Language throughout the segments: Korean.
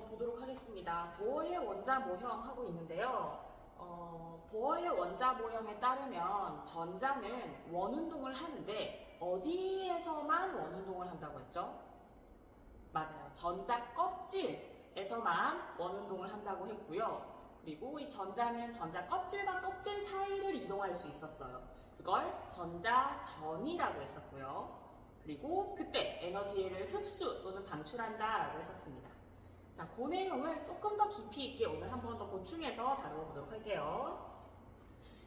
보도록 하겠습니다. 보어의 원자 모형 하고 있는데요. 보어의 원자 모형에 따르면 전자는 원운동을 하는데 어디에서만 원운동을 한다고 했죠? 맞아요. 전자 껍질에서만 원운동을 한다고 했고요. 그리고 이 전자는 전자 껍질과 껍질 사이를 이동할 수 있었어요. 그걸 전자전이라고 했었고요. 그리고 그때 에너지를 흡수 또는 방출한다 라고 했었습니다. 자, 그 내용을 조금 더 깊이 있게 오늘 한 번 더 보충해서 다뤄보도록 할게요.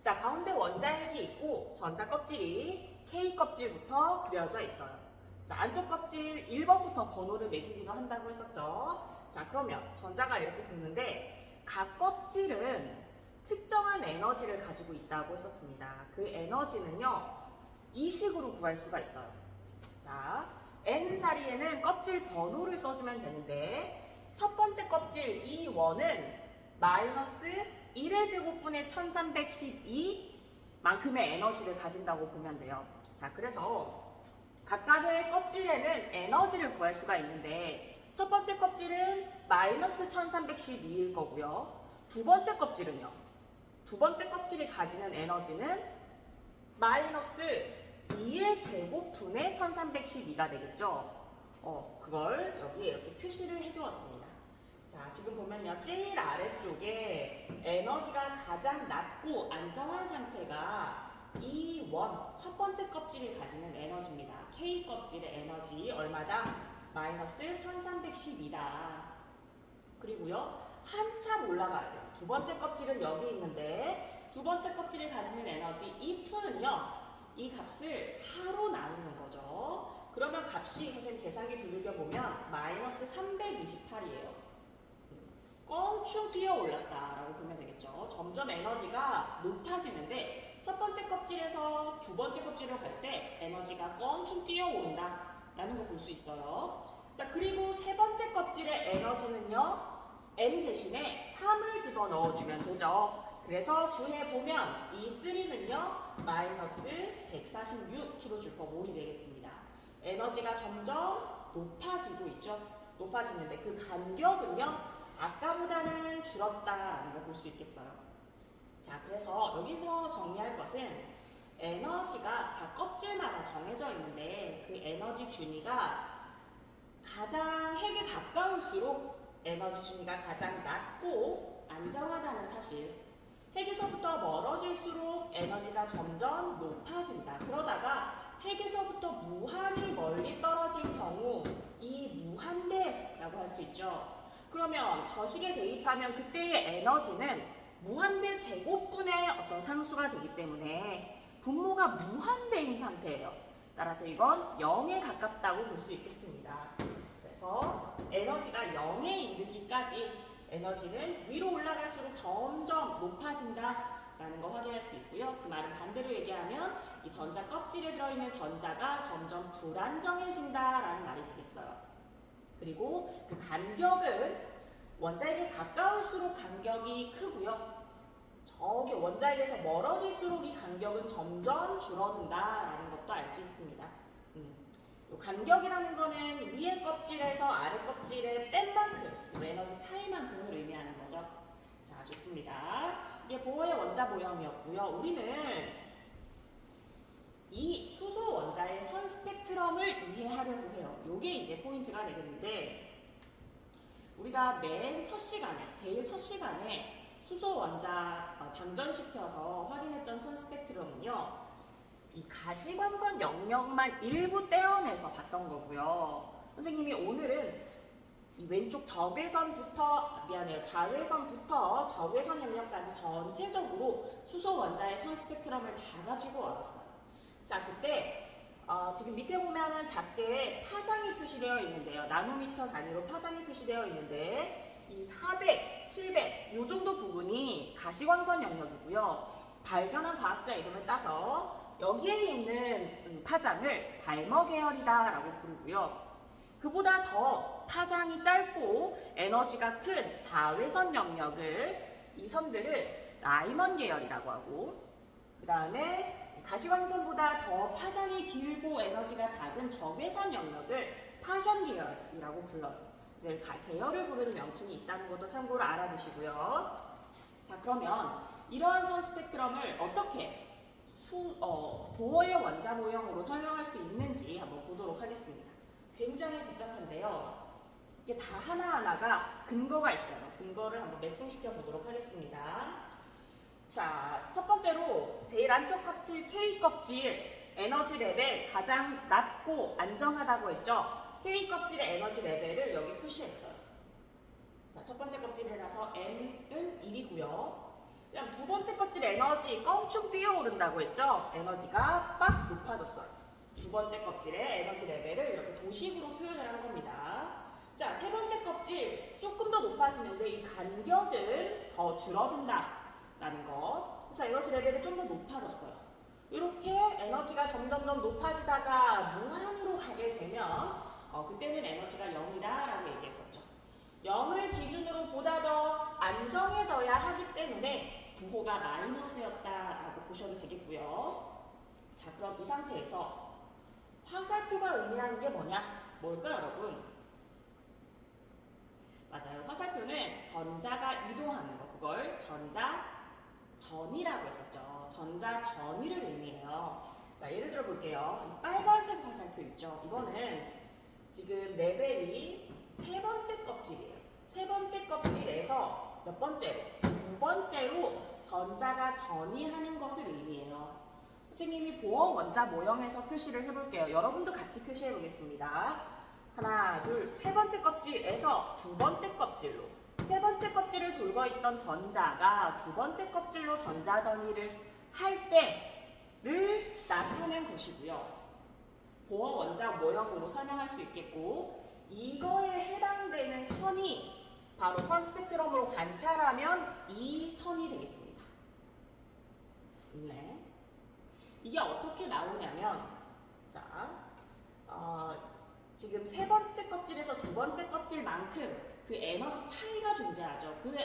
자, 가운데 원자핵이 있고 전자 껍질이 K 껍질부터 그려져 있어요. 자, 안쪽 껍질 1번부터 번호를 매기기도 한다고 했었죠. 자, 그러면 전자가 이렇게 붙는데 각 껍질은 특정한 에너지를 가지고 있다고 했었습니다. 그 에너지는요, 이 식으로 구할 수가 있어요. 자, N 자리에는 껍질 번호를 써주면 되는데 첫 번째 껍질 이 원은 마이너스 1의 제곱분의 1312 만큼의 에너지를 가진다고 보면 돼요. 자, 그래서 각각의 껍질에는 에너지를 구할 수가 있는데 첫 번째 껍질은 마이너스 1312일 거고요. 두 번째 껍질은요. 두 번째 껍질이 가지는 에너지는 마이너스 2의 제곱분의 1312가 되겠죠. 그걸 여기에 이렇게 표시를 해두었습니다. 자, 지금 보면요. 제일 아래쪽에 에너지가 가장 낮고 안정한 상태가 이 원, 첫 번째 껍질이 가지는 에너지입니다. K 껍질의 에너지 얼마다? 마이너스 1312다. 그리고요. 한참 올라가야 돼요. 두 번째 껍질은 여기 있는데 두 번째 껍질이 가지는 에너지 이 2는요. 이 값을 4로 나누는 거죠. 그러면 값이 선생님 계산기 두들겨 보면 마이너스 328이에요. 껑충 뛰어 올랐다라고 보면 되겠죠. 점점 에너지가 높아지는데 첫 번째 껍질에서 두 번째 껍질로 갈 때 에너지가 껑충 뛰어 오른다라는 거 볼 수 있어요. 자, 그리고 세 번째 껍질의 에너지는요. N 대신에 3을 집어넣어 주면 되죠. 그래서 구해보면 이 3는요. 마이너스 146kJ몰이 되겠습니다. 에너지가 점점 높아지고 있죠. 높아지는데 그 간격은요. 아까보다는 줄었다라는 걸 볼 수 있겠어요. 자, 그래서 여기서 정리할 것은 에너지가 각 껍질마다 정해져 있는데 그 에너지 준위가 가장 핵에 가까울수록 에너지 준위가 가장 낮고 안정하다는 사실. 핵에서부터 멀어질수록 에너지가 점점 높아진다. 그러다가 핵에서부터 무한히 멀리 떨어진 경우 이 무한대라고 할 수 있죠. 그러면 저식에 대입하면 그때의 에너지는 무한대 제곱분의 어떤 상수가 되기 때문에 분모가 무한대인 상태예요. 따라서 이건 0에 가깝다고 볼 수 있겠습니다. 그래서 에너지가 0에 이르기까지 에너지는 위로 올라갈수록 점점 높아진다라는 거 확인할 수 있고요. 그 말은 반대로 얘기하면 이 전자 껍질에 들어있는 전자가 점점 불안정해진다라는 말이 되겠어요. 그리고 그 간격은 원자핵에 가까울수록 간격이 크고요. 저기 원자핵에서 멀어질수록 이 간격은 점점 줄어든다라는 것도 알 수 있습니다. 간격이라는 거는 위의 껍질에서 아래 껍질에 뺀 만큼, 에너지 차이만큼을 의미하는 거죠. 자, 좋습니다. 이게 보어의 원자 모형이었고요. 우리는 이 수소 원자의 선 스펙트럼을 이해하려고 해요. 이게 이제 포인트가 되겠는데 우리가 맨 첫 시간에, 제일 첫 시간에 수소 원자 방전시켜서 확인했던 선 스펙트럼은요. 이 가시광선 영역만 일부 떼어내서 봤던 거고요. 선생님이 오늘은 이 왼쪽 자외선부터 적외선 영역까지 전체적으로 수소 원자의 선 스펙트럼을 다 가지고 와봤어요. 자, 그때 지금 밑에 보면은 작게 파장이 표시되어 있는데요. 나노미터 단위로 파장이 표시되어 있는데 이 400, 700 이 정도 부분이 가시광선 영역이고요. 발견한 과학자 이름을 따서 여기에 있는 파장을 발머 계열이다라고 부르고요. 그보다 더 파장이 짧고 에너지가 큰 자외선 영역을 이 선들을 라이먼 계열이라고 하고 그 다음에 가시광선보다 더 파장이 길고 에너지가 작은 적외선 영역을 파션 계열이라고 불러요. 이제 계열을 부르는 명칭이 있다는 것도 참고로 알아두시고요. 자, 그러면 이러한 선 스펙트럼을 어떻게 보어의 원자 모형으로 설명할 수 있는지 한번 보도록 하겠습니다. 굉장히 복잡한데요. 이게 다 하나하나가 근거가 있어요. 근거를 한번 매칭시켜 보도록 하겠습니다. 자, 첫 번째로 제일 안쪽 껍질 K 껍질 에너지 레벨 가장 낮고 안정하다고 했죠. K 껍질의 에너지 레벨을 여기 표시했어요. 자, 첫 번째 껍질이라서 M은 1이고요. 그다음 두 번째 껍질 에너지 껑충 뛰어오른다고 했죠. 에너지가 빡 높아졌어요. 두 번째 껍질의 에너지 레벨을 이렇게 도식으로 표현을 한 겁니다. 자, 세 번째 껍질 조금 더 높아지는데 이 간격은 더 줄어든다라는 거. 그래서 에너지 레벨이 좀 더 높아졌어요. 이렇게 에너지가 점점점 높아지다가 무한으로 가게 되면 그때는 에너지가 0이다라고 얘기했었죠. 0을 기준으로 보다 더 안정해져야 하기 때문에 부호가 마이너스였다라고 보셔도 되겠고요. 자, 그럼 이 상태에서 화살표가 의미하는 게 뭐냐? 뭘까요, 여러분? 맞아요. 화살표는 전자가 이동하는 거, 그걸 전자전이라고 했었죠. 전자전이를 의미해요. 자, 예를 들어 볼게요. 이 빨간색 화살표 있죠? 이거는 지금 레벨이 세 번째 껍질이에요. 세 번째 껍질에서 몇 번째로? 두 번째로 전자가 전이하는 것을 의미해요. 선생님이 보어 원자 모형에서 표시를 해볼게요. 여러분도 같이 표시해 보겠습니다. 하나, 둘, 세 번째 껍질에서 두 번째 껍질로. 세 번째 껍질을 돌고 있던 전자가 두 번째 껍질로 전자 전이를 할 때를 나타낸 것이고요. 보어 원자 모형으로 설명할 수 있겠고, 이거에 해당되는 선이 바로 선 스펙트럼으로 관찰하면 이 선이 되겠습니다. 네. 이게 어떻게 나오냐면, 자, 지금 세 번째 껍질에서 두 번째 껍질만큼 그 에너지 차이가 존재하죠. 그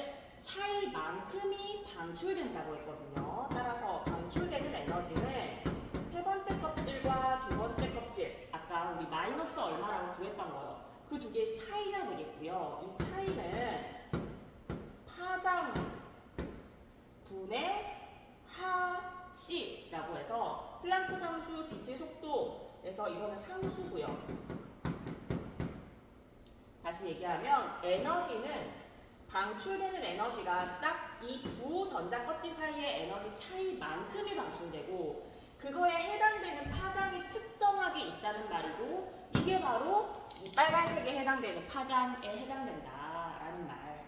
차이만큼이 방출된다고 했거든요. 따라서 방출되는 에너지는 세 번째 껍질과 두 번째 껍질, 아까 우리 마이너스 얼마라고 구했던 거요. 그 두 개의 차이가 되겠고요. 이 차이는 파장 분의 하씨라고 해서 플랑크 상수 빛의 속도에서 이거는 상수고요. 다시 얘기하면 에너지는 방출되는 에너지가 딱 이 두 전자 껍질 사이의 에너지 차이만큼이 방출되고 그거에 해당되는 파장이 특정하게 있다는 말이고 이게 바로 이 빨간색에 해당되는 파장에 해당된다라는 말.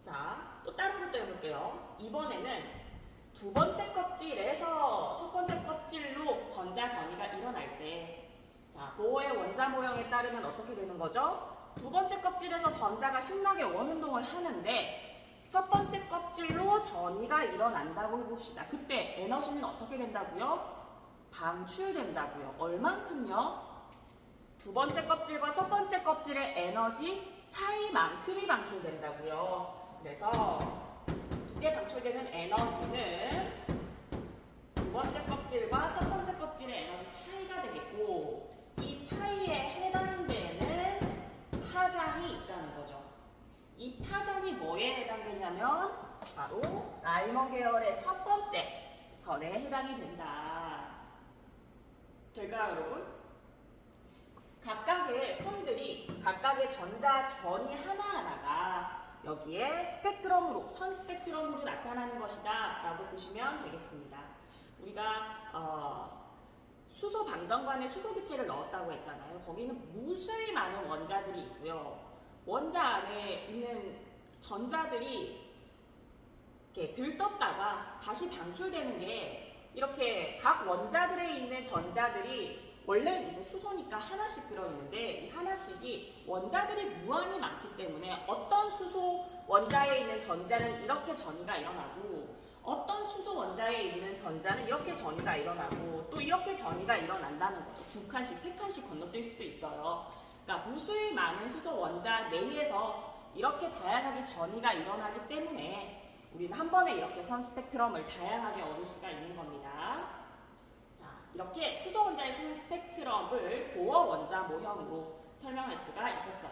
자, 또 다른 것도 해볼게요. 이번에는 두 번째 껍질에서 첫 번째 껍질로 전자 전이가 일어날 때 자, 보어의 원자 모형에 따르면 어떻게 되는 거죠? 두 번째 껍질에서 전자가 신나게 원운동을 하는데 첫 번째 껍질로 전이가 일어난다고 해봅시다. 그때 에너지는 어떻게 된다고요? 방출된다고요. 얼만큼요? 두 번째 껍질과 첫 번째 껍질의 에너지 차이만큼이 방출된다고요. 그래서 이때 방출되는 에너지는 두 번째 껍질과 첫 번째 껍질의 에너지 차이가 되겠고 이 차이에 해당되는 파장이 있다는 거죠. 이 파장이 뭐에 해당되냐면 바로 라이머 계열의 첫 번째 선에 해당이 된다. 될까요, 여러분? 각각의 선들이 각각의 전자 전이 하나하나가 여기에 스펙트럼으로, 선 스펙트럼으로 나타나는 것이다 라고 보시면 되겠습니다. 우리가 수소 방정관에 수소 기체를 넣었다고 했잖아요. 거기는 무수히 많은 원자들이 있고요. 원자 안에 있는 전자들이 이렇게 들떴다가 다시 방출되는 게 이렇게 각 원자들에 있는 전자들이 원래는 이제 수소니까 하나씩 들어있는데 이 하나씩이 원자들이 무한히 많기 때문에 어떤 수소 원자에 있는 전자는 이렇게 전이가 일어나고 어떤 수소 원자에 있는 전자는 이렇게 전이가 일어나고 또 이렇게 전이가 일어난다는 거죠. 두 칸씩, 세 칸씩 건너뛸 수도 있어요. 그러니까 무수히 많은 수소 원자 내에서 이렇게 다양하게 전이가 일어나기 때문에 우리는 한 번에 이렇게 선 스펙트럼을 다양하게 얻을 수가 있는 겁니다. 자, 이렇게 수소 원자의 선 스펙트럼을 보어 원자 모형으로 설명할 수가 있었어요.